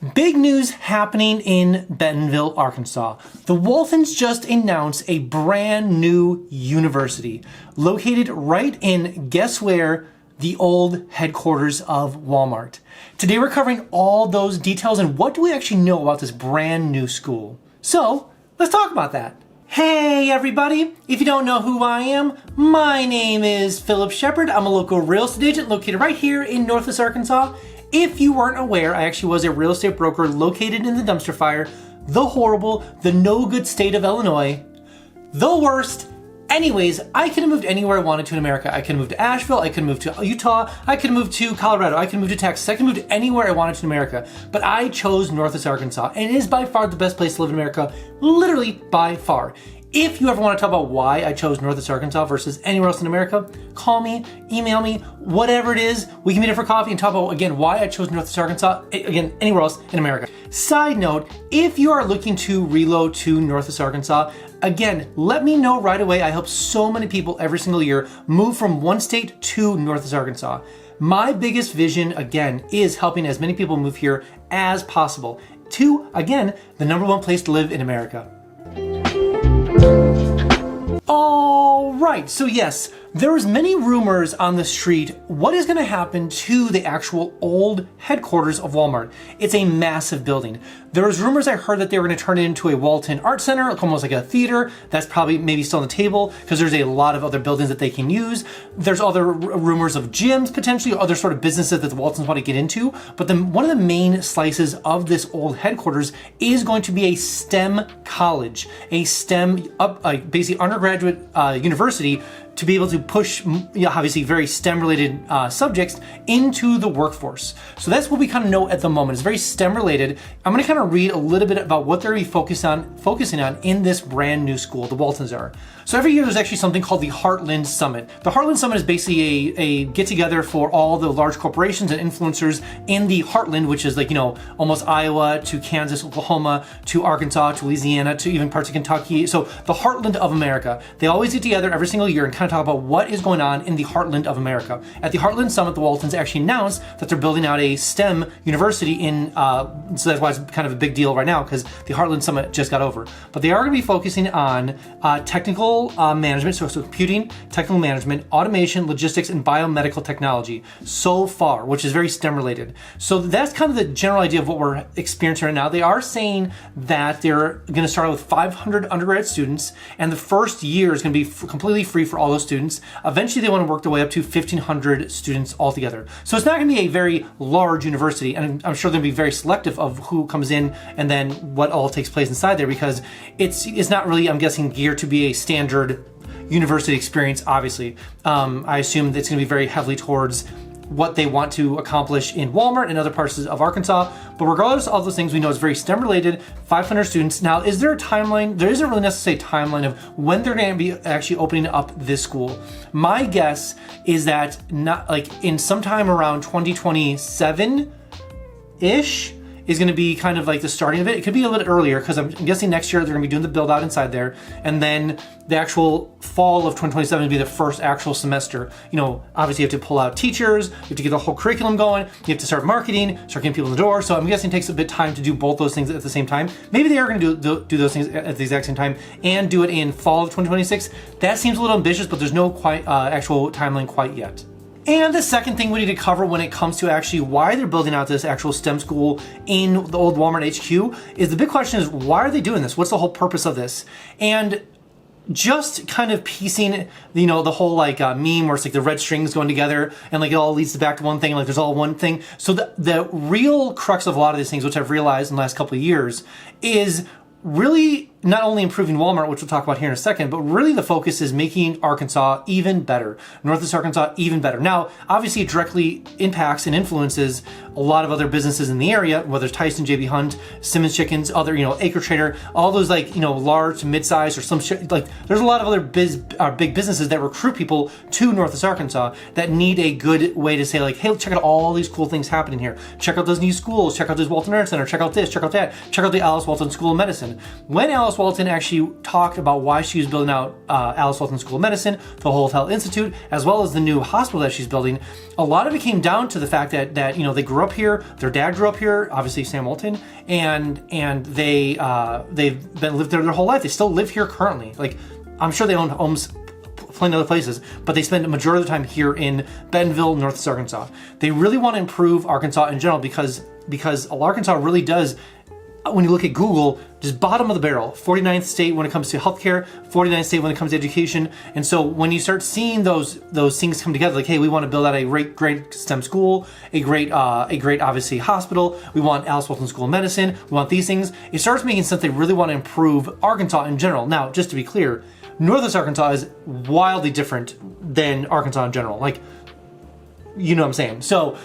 Big news happening in Bentonville, Arkansas. The Waltons just announced a brand new university located right in, guess where? The old headquarters of Walmart. Today we're covering all those details and what do we actually know about this brand new school. So let's talk about that. Hey everybody, if you don't know who I am, my name is Phillip Shepard. I'm a local real estate agent located right here in Northwest Arkansas. If you weren't aware, I actually was a real estate broker located in the dumpster fire, the horrible, the no good state of Illinois, the worst. Anyways, I could have moved anywhere I wanted to in America. I could have moved to Asheville, I could have moved to Utah, I could have moved to Colorado, I could have moved to Texas, I could have moved anywhere I wanted to in America. But I chose Northwest Arkansas, and it is by far the best place to live in America, literally by far. If you ever want to talk about why I chose Northwest Arkansas versus anywhere else in America, call me, email me, whatever it is. We can meet up for coffee and talk about, again, why I chose Northwest Arkansas, again, anywhere else in America. Side note, if you are looking to reload to Northwest Arkansas, again, let me know right away. I help so many people every single year move from one state to Northwest Arkansas. My biggest vision, again, is helping as many people move here as possible to, again, the #1 place to live in America. All right, so yes, there was many rumors on the street what is going to happen to the actual old headquarters of Walmart. It's a massive building. There was rumors I heard that they were going to turn it into a Walton art center, almost like a theater. That's probably maybe still on the table because there's a lot of other buildings that they can use. There's other rumors of gyms potentially, or other sort of businesses that the Waltons want to get into. But one of the main slices of this old headquarters is going to be a STEM college, a STEM, basically undergraduate university, to be able to push, obviously very STEM-related subjects into the workforce. So that's what we kind of know at the moment. It's very STEM-related. I'm going to kind of read a little bit about what they're going to be focusing on in this brand new school, the Waltons are. So every year there's actually something called the Heartland Summit. The Heartland Summit is basically a get-together for all the large corporations and influencers in the Heartland, which is like, almost Iowa to Kansas, Oklahoma, to Arkansas, to Louisiana, to even parts of Kentucky. So the Heartland of America. They always get together every single year and kind of talk about what is going on in the Heartland of America. At the Heartland Summit, the Waltons actually announced that they're building out a STEM university so that's why it's kind of a big deal right now, because the Heartland Summit just got over. But they are going to be focusing on technical management, so computing, technical management, automation, logistics, and biomedical technology so far, which is very STEM related. So that's kind of the general idea of what we're experiencing right now. They are saying that they're going to start out with 500 undergrad students, and the first year is going to be completely free for all those students. Eventually, they want to work their way up to 1,500 students altogether. So it's not going to be a very large university, and I'm sure they're going to be very selective of who comes in and then what all takes place inside there, because it's not really, I'm guessing, geared to be a standard university experience, obviously. I assume that it's going to be very heavily towards what they want to accomplish in Walmart and other parts of Arkansas. But regardless of all those things, we know it's very STEM related, 500 students. Now, is there a timeline? There isn't really necessarily a timeline of when they're going to be actually opening up this school. My guess is that not like in sometime around 2027-ish is going to be kind of like the starting of it. It could be a little bit earlier because I'm guessing next year they're going to be doing the build out inside there. And then the actual fall of 2027 will be the first actual semester. Obviously you have to pull out teachers, you have to get the whole curriculum going, you have to start marketing, start getting people in the door. So I'm guessing it takes a bit of time to do both those things at the same time. Maybe they are going to do those things at the exact same time and do it in fall of 2026. That seems a little ambitious, but there's no quite actual timeline quite yet. And the second thing we need to cover when it comes to actually why they're building out this actual STEM school in the old Walmart HQ is the big question is, why are they doing this? What's the whole purpose of this? And just kind of piecing, the whole meme where it's like the red strings going together and like it all leads back to one thing, like there's all one thing. So the real crux of a lot of these things, which I've realized in the last couple of years, is really not only improving Walmart, which we'll talk about here in a second, but really the focus is making Arkansas even better, Northwest Arkansas even better. Now, obviously it directly impacts and influences a lot of other businesses in the area, whether it's Tyson, JB Hunt, Simmons Chickens, other, Acre Trader, all those large to mid-size or some shit. There's a lot of other big businesses that recruit people to Northwest Arkansas that need a good way to say hey, check out all these cool things happening here. Check out those new schools, check out this Walton Art Center, check out this, check out that, check out the Alice Walton School of Medicine. When Alice Alice Walton actually talked about why she was building out Alice Walton School of Medicine, the Whole Health Institute, as well as the new hospital that she's building. A lot of it came down to the fact that they grew up here. Their dad grew up here, obviously Sam Walton, and they've lived there their whole life. They still live here currently. Like, I'm sure they own homes plenty of other places, but they spend the majority of the time here in Bentonville, Northwest Arkansas. They really want to improve Arkansas in general because Arkansas really does, when you look at Google, just bottom of the barrel, 49th state when it comes to healthcare, 49th state when it comes to education. And so when you start seeing those things come together, like, hey, we want to build out a great STEM school, a great obviously hospital, we want Alice Walton School of Medicine, we want these things, it starts making sense. They really want to improve Arkansas in general. Now, just to be clear, Northwest Arkansas is wildly different than Arkansas in general. Like, you know what I'm saying? So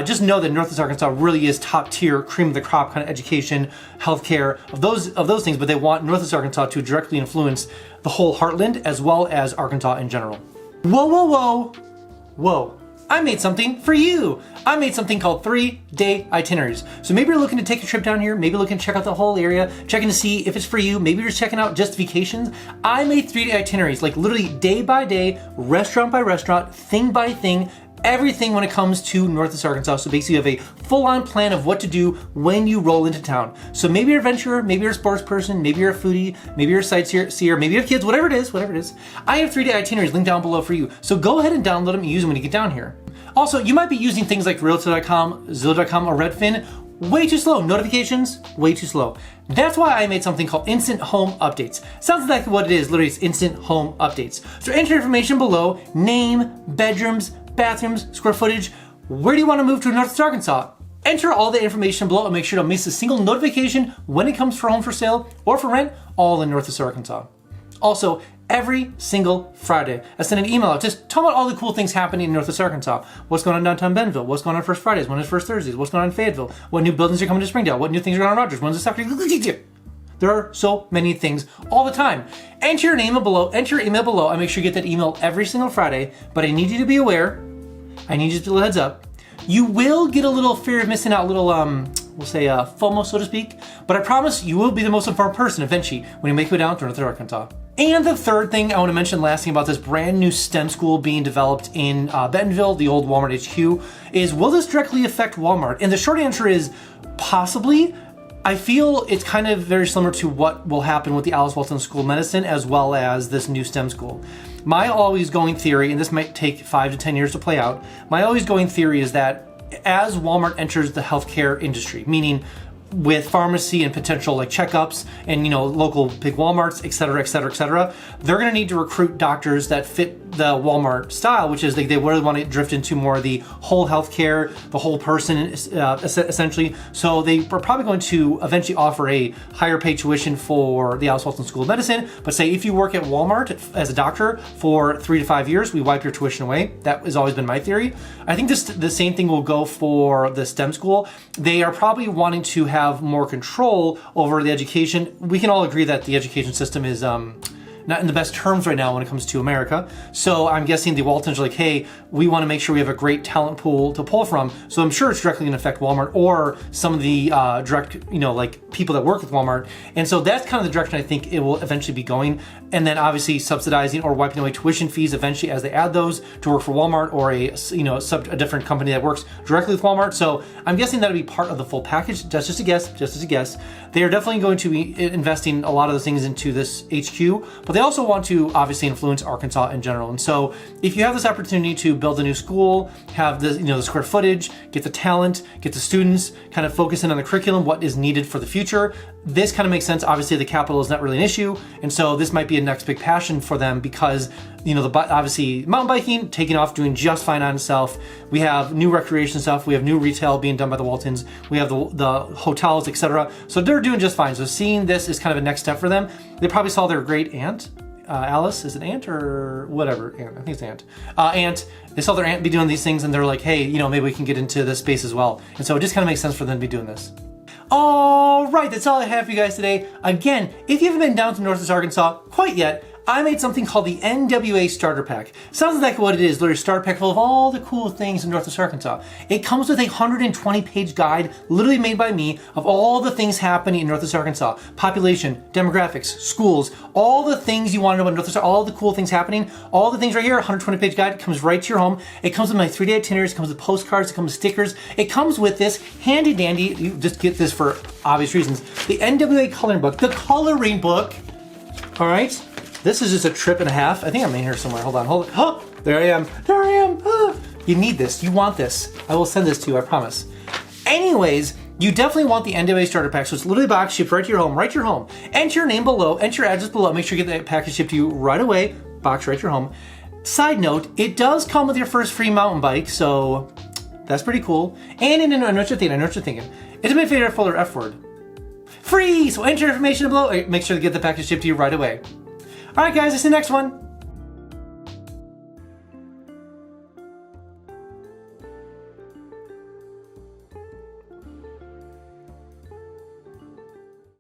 just know that Northwest Arkansas really is top tier, cream of the crop kind of education, healthcare, of those things, but they want Northwest Arkansas to directly influence the whole heartland as well as Arkansas in general. Whoa, whoa, whoa, whoa. I made something for you. I made something called 3-day itineraries. So maybe you're looking to take a trip down here, maybe you're looking to check out the whole area, checking to see if it's for you, maybe you're just checking out just vacations. I made 3-day itineraries, like literally day by day, restaurant by restaurant, thing by thing, everything when it comes to Northwest Arkansas. So basically you have a full-on plan of what to do when you roll into town. So maybe you're an adventurer, maybe you're a sports person, maybe you're a foodie, maybe you're a sightseer, maybe you have kids, whatever it is. I have 3-day itineraries linked down below for you. So go ahead and download them and use them when you get down here. Also, you might be using things like Realtor.com, Zillow.com, or Redfin. Way too slow. Notifications, way too slow. That's why I made something called Instant Home Updates. Sounds exactly what it is. Literally, it's Instant Home Updates. So enter information below: name, bedrooms, bathrooms, square footage. Where do you want to move to in Northwest Arkansas? Enter all the information below and make sure to miss a single notification when it comes for home for sale or for rent, all in Northwest Arkansas. Also, every single Friday, I send an email out just talking about all the cool things happening in Northwest Arkansas. What's going on downtown Bentonville? What's going on First Fridays? When is First Thursdays? What's going on in Fayetteville? What new buildings are coming to Springdale? What new things are going on in Rogers? When's the Saturday? There are so many things all the time. Enter your email below. I make sure you get that email every single Friday. But I need you to be aware. I need you to do a heads up. You will get a little fear of missing out, a little we'll say FOMO, so to speak. But I promise you will be the most informed person eventually when you make it down to Northwest Arkansas. And the third thing I want to mention, last thing about this brand new STEM school being developed in Bentonville, the old Walmart HQ, is will this directly affect Walmart? And the short answer is possibly. I feel it's kind of very similar to what will happen with the Alice Walton School of Medicine as well as this new STEM school. My always going theory, and this might take 5 to 10 years to play out, my always going theory is that as Walmart enters the healthcare industry, meaning with pharmacy and potential like checkups and local big Walmarts, et cetera, they're going to need to recruit doctors that fit the Walmart style, which is they really want to drift into more of the whole healthcare, the whole person essentially. So they are probably going to eventually offer a higher paid tuition for the Alice Walton School of Medicine. But say if you work at Walmart as a doctor for 3 to 5 years, we wipe your tuition away. That has always been my theory. I think the same thing will go for the STEM school. They are probably wanting to have more control over the education. We can all agree that the education system is not in the best terms right now when it comes to America. So I'm guessing the Waltons are like, hey, we want to make sure we have a great talent pool to pull from. So I'm sure it's directly going to affect Walmart or some of the direct, like people that work with Walmart. And so that's kind of the direction I think it will eventually be going. And then obviously subsidizing or wiping away tuition fees eventually as they add those to work for Walmart or a different company that works directly with Walmart. So I'm guessing that'll be part of the full package. That's just a guess. They are definitely going to be investing a lot of those things into this HQ, but they also want to obviously influence Arkansas in general. And so if you have this opportunity to build a new school, have the square footage, get the talent, get the students, kind of focus in on the curriculum, what is needed for the future, this kind of makes sense. Obviously the capital is not really an issue. And so this might be a next big passion for them because obviously mountain biking taking off, doing just fine on itself. We have new recreation stuff. We have new retail being done by the Waltons. We have the hotels, etc. So they're doing just fine. So seeing this is kind of a next step for them. They probably saw their great aunt, Alice, is it aunt or whatever? Aunt, I think it's aunt. Aunt, they saw their aunt be doing these things and they're like, hey, maybe we can get into this space as well. And so it just kind of makes sense for them to be doing this. All right, that's all I have for you guys today. Again, if you haven't been down to Northwest Arkansas quite yet, I made something called the NWA Starter Pack. Sounds like what it is, literally a starter pack full of all the cool things in Northwest Arkansas. It comes with a 120-page guide, literally made by me, of all the things happening in Northwest Arkansas. Population, demographics, schools, all the things you want to know about Northwest Arkansas, all the cool things happening, all the things right here, 120-page guide, comes right to your home. It comes with my 3-day itineraries, it comes with postcards, it comes with stickers, it comes with this handy dandy, you just get this for obvious reasons, the NWA coloring book, the coloring book, all right? This is just a trip and a half. I think I'm in here somewhere. Hold on. Oh, there I am. There I am. Ah. You need this. You want this. I will send this to you, I promise. Anyways, you definitely want the NWA Starter Pack. So it's literally box shipped right to your home. Right to your home. Enter your name below. Enter your address below. Make sure you get that package shipped to you right away. Box right to your home. Side note, it does come with your first free mountain bike, so that's pretty cool. And I know what you're thinking. It's my favorite folder F word. Free! So enter your information below. Make sure to get the package shipped to you right away. All right, guys, see you next one.